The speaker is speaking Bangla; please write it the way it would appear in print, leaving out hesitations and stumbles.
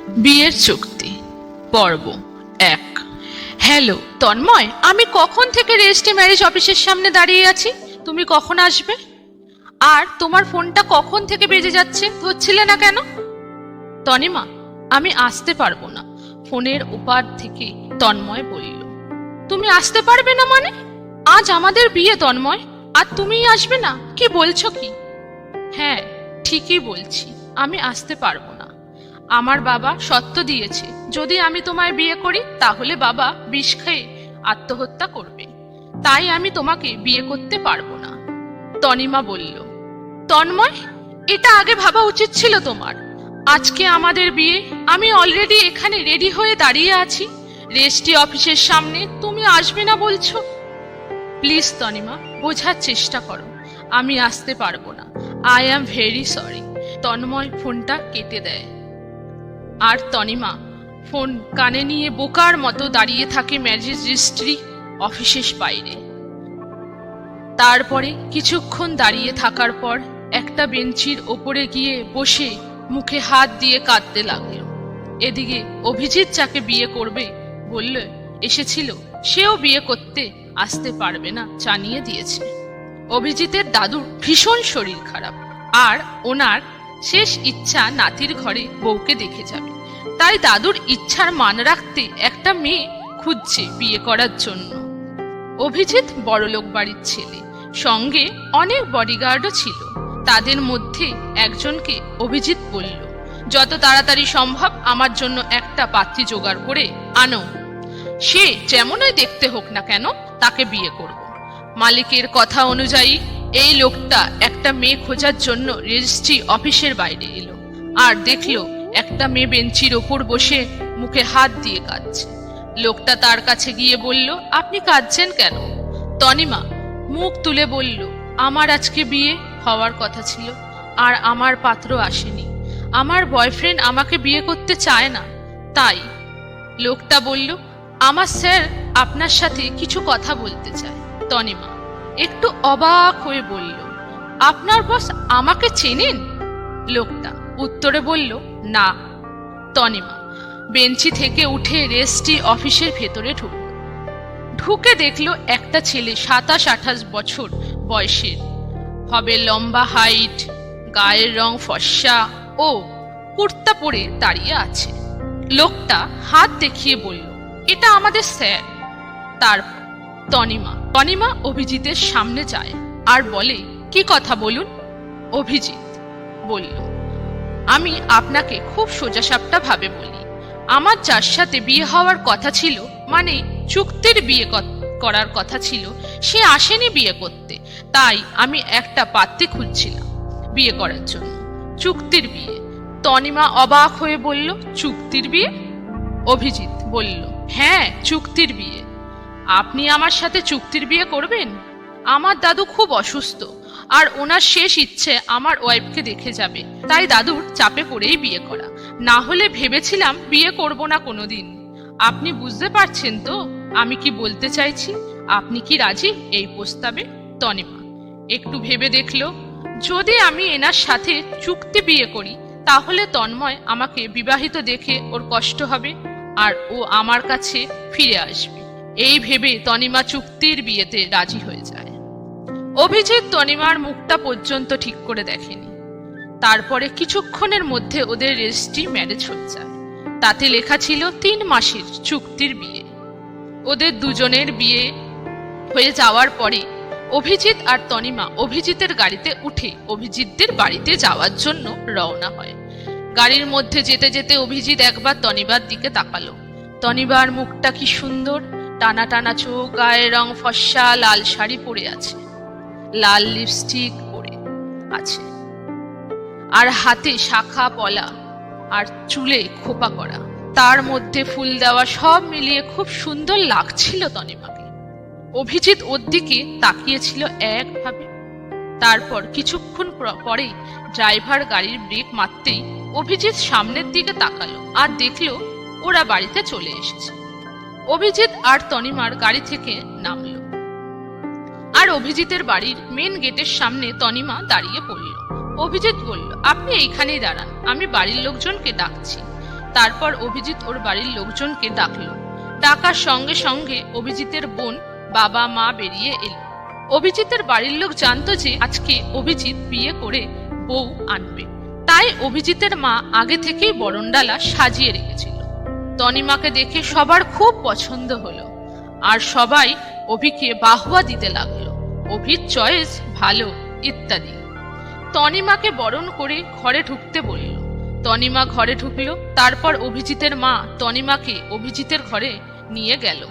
বিয়ের চুক্তি পর্ব 1। হ্যালো তন্ময়, আমি কখন থেকে রেজিস্ট্রি ম্যারেজ অফিসের সামনে দাঁড়িয়ে আছি। তুমি কখন আসবে? আর তোমার ফোনটা কখন থেকে বেজে যাচ্ছে, ধরছিলে না কেন? তনিমা, আমি আসতে পারবো না, ফোনের ওপার থেকে তন্ময় বলল। তুমি আসতে পারবে না মানে? আজ আমাদের বিয়ে তন্ময়, আর তুমিই আসবে না? কি বলছো কি? হ্যাঁ, ঠিকই বলছি, আমি আসতে পারবো না। আমার বাবা সত্য দিয়েছে, যদি আমি তোমায় বিয়ে করি তাহলে বাবা বিষ খেয়ে আত্মহত্যা করবে, তাই আমি তোমাকে বিয়ে করতে পারবো না। তনিমা বলল। তন্ময়, এটা আগে ভাবা উচিত ছিল তোমার। আজকে আমাদের বিয়ে, আমি অলরেডি এখানে রেডি হয়ে দাঁড়িয়ে আছি রেজিস্ট্রি অফিসের সামনে, তুমি আসবে না বলছো? প্লিজ তনিমা, বোঝার চেষ্টা করো, আমি আসতে পারবো না। I am very sorry. Tanmoy ফোনটা কেটে দেয়, আর তনিমা ফোন কানে নিয়ে বোকার মতো দাঁড়িয়ে থাকে ম্যারেজ রেজিস্ট্রি অফিসের বাইরে। তারপরে কিছুক্ষণ দাঁড়িয়ে থাকার পর একটা বেঞ্চির ওপরে গিয়ে বসে মুখে হাত দিয়ে কাঁদতে লাগলো। এদিকে অভিজিৎ যাকে বিয়ে করবে বললে এসেছিল, সেও বিয়ে করতে আসতে পারবে না জানিয়ে দিয়েছে। অভিজিতের দাদুর ভীষণ শরীর খারাপ, আর ওনার শেষ ইচ্ছা নাতির ঘরে বউকে দেখে যাবে, তাই দাদুর ইচ্ছার মান রাখতে একটা মেয়ে খুঁজছে বিয়ে করার জন্য। অভিজিৎ বড়লোক বাড়ির ছেলে, সঙ্গে অনেক বডিগার্ডও ছিল। তাদের মধ্যে একজনকে অভিজিৎ বলল, যত তাড়াতাড়ি সম্ভব আমার জন্য একটা পাত্রী জোগাড় করে আনো, সে যেমনই দেখতে হোক না কেন তাকে বিয়ে করব। মালিকের কথা অনুযায়ী এই লোকটা একটা মেয়ে খোঁজার জন্য রেজিস্ট্রি অফিসের বাইরে এলো, আর দেখলো একটা মেয়ে বেঞ্চির ওপর বসে মুখে হাত দিয়ে কাঁদছে। লোকটা তার কাছে গিয়ে বলল, আপনি কাঁদছেন কেন? তনিমা মুখ তুলে বলল, আমার আজকে বিয়ে হওয়ার কথা ছিল, আর আমার পাত্র আসেনি। আমার বয়ফ্রেন্ড আমাকে বিয়ে করতে চায় না, তাই। লোকটা বলল, আমার স্যার আপনার সাথে কিছু কথা বলতে চায়। তনিমা একটু অবাক হয়ে বলল, আপনার বস আমাকে চেনেন? লোকটা উত্তরে বলল, না। তনিমা বেঞ্চি থেকে উঠে রেজিস্ট্রি অফিসের ভেতরে ঢুকে দেখলো একটা ছেলে 27-28 বছর বয়সের হবে, লম্বা হাইট, গায়ের রং ফর্সা ও কুর্তা পরে দাঁড়িয়ে আছে। লোকটা হাত দেখিয়ে বলল, এটা আমাদের স্যার। তারপর তনিমা অভিজিতের সামনে যায় আর বলে, কি কথা বলুন? অভিজিৎ বলল, আমি আপনাকে খুব সোজাসাপটা ভাবে বলি, আমার যার সাথে বিয়ে হওয়ার কথা ছিল, মানে চুক্তির বিয়ে করার কথা ছিল, সে আসেনি বিয়ে করতে, তাই আমি একটা পাত্রী খুঁজছিলাম বিয়ে করার জন্য। চুক্তির বিয়ে। তনিমা অবাক হয়ে বলল, চুক্তির বিয়ে? অভিজিৎ বলল, হ্যাঁ, চুক্তির বিয়ে। আপনি আমার সাথে চুক্তির বিয়ে করবেন? আমার দাদু খুব অসুস্থ, আর ওনার শেষ ইচ্ছে আমার ওয়াইফকে দেখে যাবে, তাই দাদুর চাপে পড়েই বিয়ে করা, না হলে ভেবেছিলাম বিয়ে করব না কোনোদিন। আপনি বুঝতে পারছেন তো আমি কি বলতে চাইছি? আপনি কি রাজি এই প্রস্তাবে? তনিমা একটু ভেবে দেখলো, যদি আমি এনার সাথে চুক্তি বিয়ে করি তাহলে তন্ময় আমাকে বিবাহিত দেখে ওর কষ্ট হবে, আর ও আমার কাছে ফিরে আসবে। এই ভেবে তনিমা চুক্তির বিয়েতে রাজি হয়ে যায়। অভিজিৎ তনিমার মুখটা পর্যন্ত ঠিক করে দেখেনি। তারপরে কিছুক্ষণের মধ্যে ওদের রেজিস্ট্রি ম্যারেজ হয়ে যায়। তাতে লেখা ছিল 3 মাসের চুক্তির বিয়ে। ওদের দুজনের বিয়ে হয়ে যাওয়ার পরে অভিজিৎ আর তনিমা অভিজিতের গাড়িতে উঠে অভিজিৎদের বাড়িতে যাওয়ার জন্য রওনা হয়। গাড়ির মধ্যে যেতে যেতে অভিজিৎ একবার তনিবার দিকে তাকালো। তনিবার মুখটা কি সুন্দর, টানা টানা চোখ, গায়ের রং ফর্সা, লাল শাড়ি পরে আছে, লাল লিপস্টিক পরে আছে, আর হাতে শাখা পলা, আর চুলে খোপা করা, তার মধ্যে ফুল দেওয়া, সব মিলিয়ে খুব সুন্দর লাগছিল তনিমাকে। অভিজিৎ ওর দিকে তাকিয়েছিল একভাবে। তারপর কিছুক্ষণ পরেই ড্রাইভার গাড়ির ব্রেক মারতেই অভিজিৎ সামনের দিকে তাকালো আর দেখলো ওরা বাড়িতে চলে এসেছে। অভিজিৎ আর তনিমার গাড়ি থেকে নামলো, আর অভিজিতের বাড়ির মেন গেটের সামনে তনিমা দাঁড়িয়ে পড়ল। অভিজিৎ বলল, আপনি এইখানেই দাঁড়ান, আমি বাড়ির লোকজনকে ডাকছি। তারপর অভিজিৎ ওর বাড়ির লোকজনকে ডাকলো। ডাকার সঙ্গে সঙ্গে অভিজিতের বোন, বাবা, মা বেরিয়ে এলো। অভিজিতের বাড়ির লোক জানতো যে আজকে অভিজিৎ বিয়ে করে বউ আনবে, তাই অভিজিতের মা আগে থেকেই বরণডালা সাজিয়ে রেখেছিল। তনিমাকে দেখে সবার খুব পছন্দ হলো, আর সবাই অভিকে বাহবা দিতে লাগলো, অভির চয়েস ভালো ইত্যাদি। তনিমাকে বরণ করে ঘরে ঢুকতে বলল। তনিমা ঘরে ঢুকলো। তারপর অভিজিতের মা তনিমাকে অভিজিতের ঘরে নিয়ে গেল।